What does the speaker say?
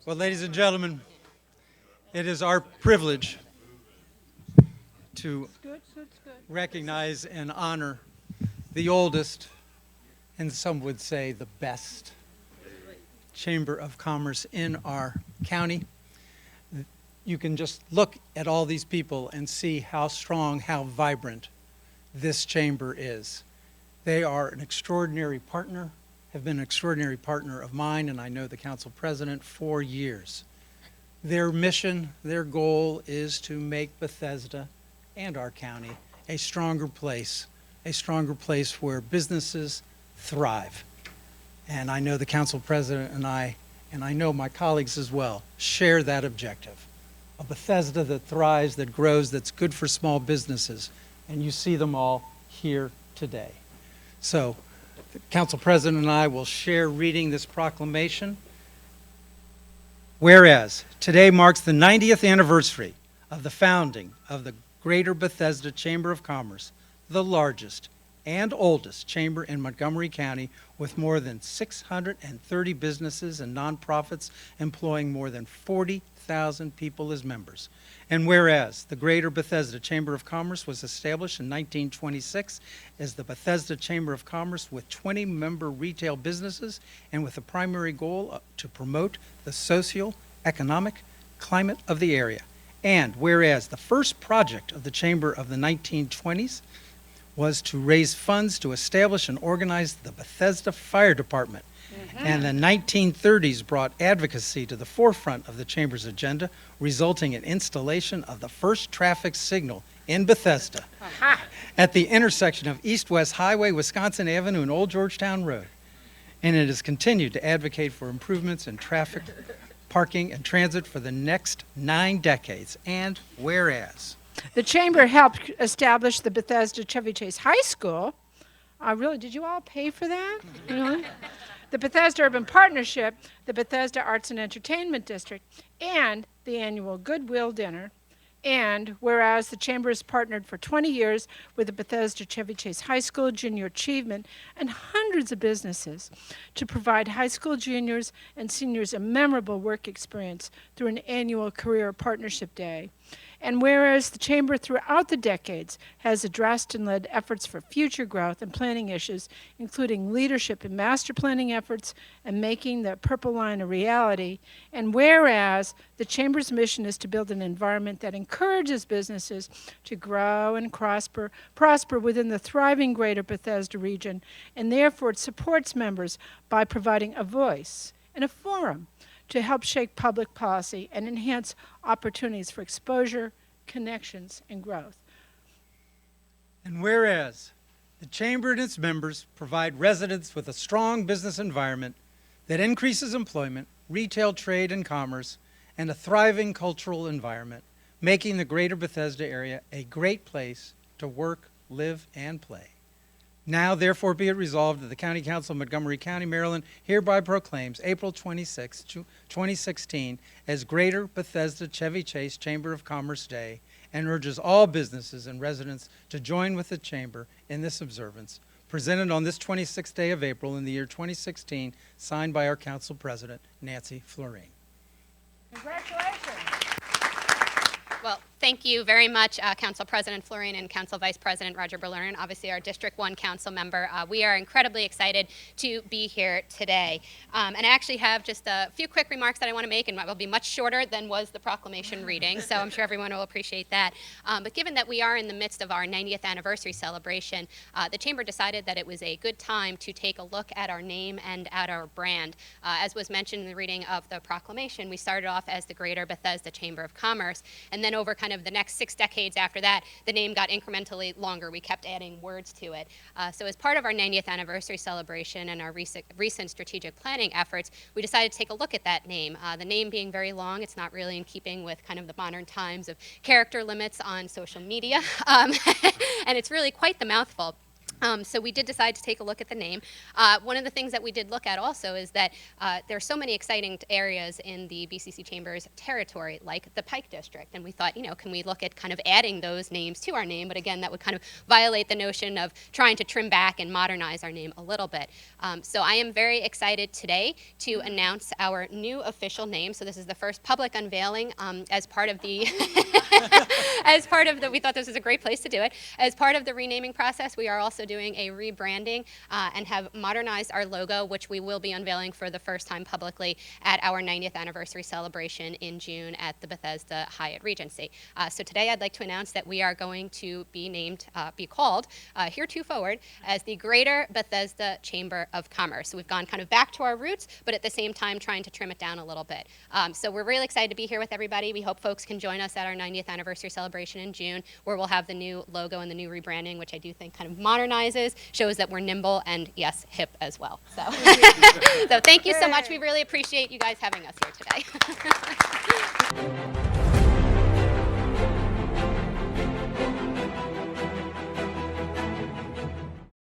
Well, ladies and gentlemen, it is our privilege to recognize and honor the oldest, and some would say the best, Chamber of Commerce in our county. You can just look at all these people and see how strong, how vibrant this chamber is. They are an extraordinary partner, have been an extraordinary partner of mine, and I know the council president for years. Their mission, their goal is to make Bethesda and our county a stronger place where businesses thrive. And I know the council president and I know my colleagues as well, share that objective. A Bethesda that thrives, that grows, that's good for small businesses. And you see them all here today. So the council president and I will share reading this proclamation. Whereas today marks the 90th anniversary of the founding of the Greater Bethesda Chamber of Commerce, the largest and oldest chamber in Montgomery County, with more than 630 businesses and nonprofits employing more than 40,000 people as members. And whereas the Greater Bethesda Chamber of Commerce was established in 1926 as the Bethesda Chamber of Commerce with 20 member retail businesses and with the primary goal to promote the socio-economic climate of the area. And whereas the first project of the Chamber of the 1920s was to raise funds to establish and organize the Bethesda Fire Department. And the 1930s brought advocacy to the forefront of the Chamber's agenda, resulting in installation of the first traffic signal in Bethesda at the intersection of East-West Highway, Wisconsin Avenue, and Old Georgetown Road. And it has continued to advocate for improvements in traffic, parking, and transit for the next 9 decades. And whereas the Chamber helped establish the Bethesda Chevy Chase High School. Really, did you all pay for that? Really? The Bethesda Urban Partnership, the Bethesda Arts and Entertainment District, and the annual Goodwill Dinner. And whereas the Chamber has partnered for 20 years with the Bethesda Chevy Chase High School Junior Achievement and hundreds of businesses to provide high school juniors and seniors a memorable work experience through an annual Career Partnership Day. And whereas the Chamber throughout the decades has addressed and led efforts for future growth and planning issues, including leadership in master planning efforts and making the Purple Line a reality, and whereas the Chamber's mission is to build an environment that encourages businesses to grow and prosper within the thriving Greater Bethesda region, and therefore it supports members by providing a voice and a forum to help shape public policy and enhance opportunities for exposure, connections, and growth. And whereas the Chamber and its members provide residents with a strong business environment that increases employment, retail trade and commerce, and a thriving cultural environment, making the Greater Bethesda area a great place to work, live, and play. Now, therefore, be it resolved that the County Council of Montgomery County, Maryland, hereby proclaims April 26, 2016 as Greater Bethesda Chevy Chase Chamber of Commerce Day and urges all businesses and residents to join with the Chamber in this observance, presented on this 26th day of April in the year 2016, signed by our Council President, Nancy Floreen. Congratulations. Well, thank you very much, Council President Floreen and Council Vice President Roger Berlern, obviously our District 1 Council member. We are incredibly excited to be here today. And I actually have just a few quick remarks that I want to make, and will be much shorter than was the proclamation reading, so I'm sure everyone will appreciate that. But given that we are in the midst of our 90th anniversary celebration, the Chamber decided that it was a good time to take a look at our name and at our brand. As was mentioned in the reading of the proclamation, we started off as the Greater Bethesda Chamber of Commerce, and then over kind of the next 6 decades after that, the name got incrementally longer. We kept adding words to it. So as part of our 90th anniversary celebration and our recent strategic planning efforts, we decided to take a look at that name. The name being very long, it's not really in keeping with kind of the modern times of character limits on social media, and it's really quite the mouthful. So we did decide to take a look at the name. One of the things that we did look at also is that there are so many exciting areas in the BCC Chamber's territory, like the Pike District, and we thought, can we look at kind of adding those names to our name? But again, that would kind of violate the notion of trying to trim back and modernize our name a little bit. So I am very excited today to announce our new official name. So this is the first public unveiling as part of the we thought this was a great place to do it. As part of the renaming process, we are also doing a rebranding and have modernized our logo, which we will be unveiling for the first time publicly at our 90th anniversary celebration in June at the Bethesda Hyatt Regency. So today I'd like to announce that we are going to be called heretofore as the Greater Bethesda Chamber of Commerce. So we've gone kind of back to our roots, but at the same time trying to trim it down a little bit. So we're really excited to be here with everybody. We hope folks can join us at our 90th anniversary celebration in June, where we'll have the new logo and the new rebranding, which I do think kind of modernizes, shows that we're nimble, and yes, hip as well. So, so thank you so much. We really appreciate you guys having us here today.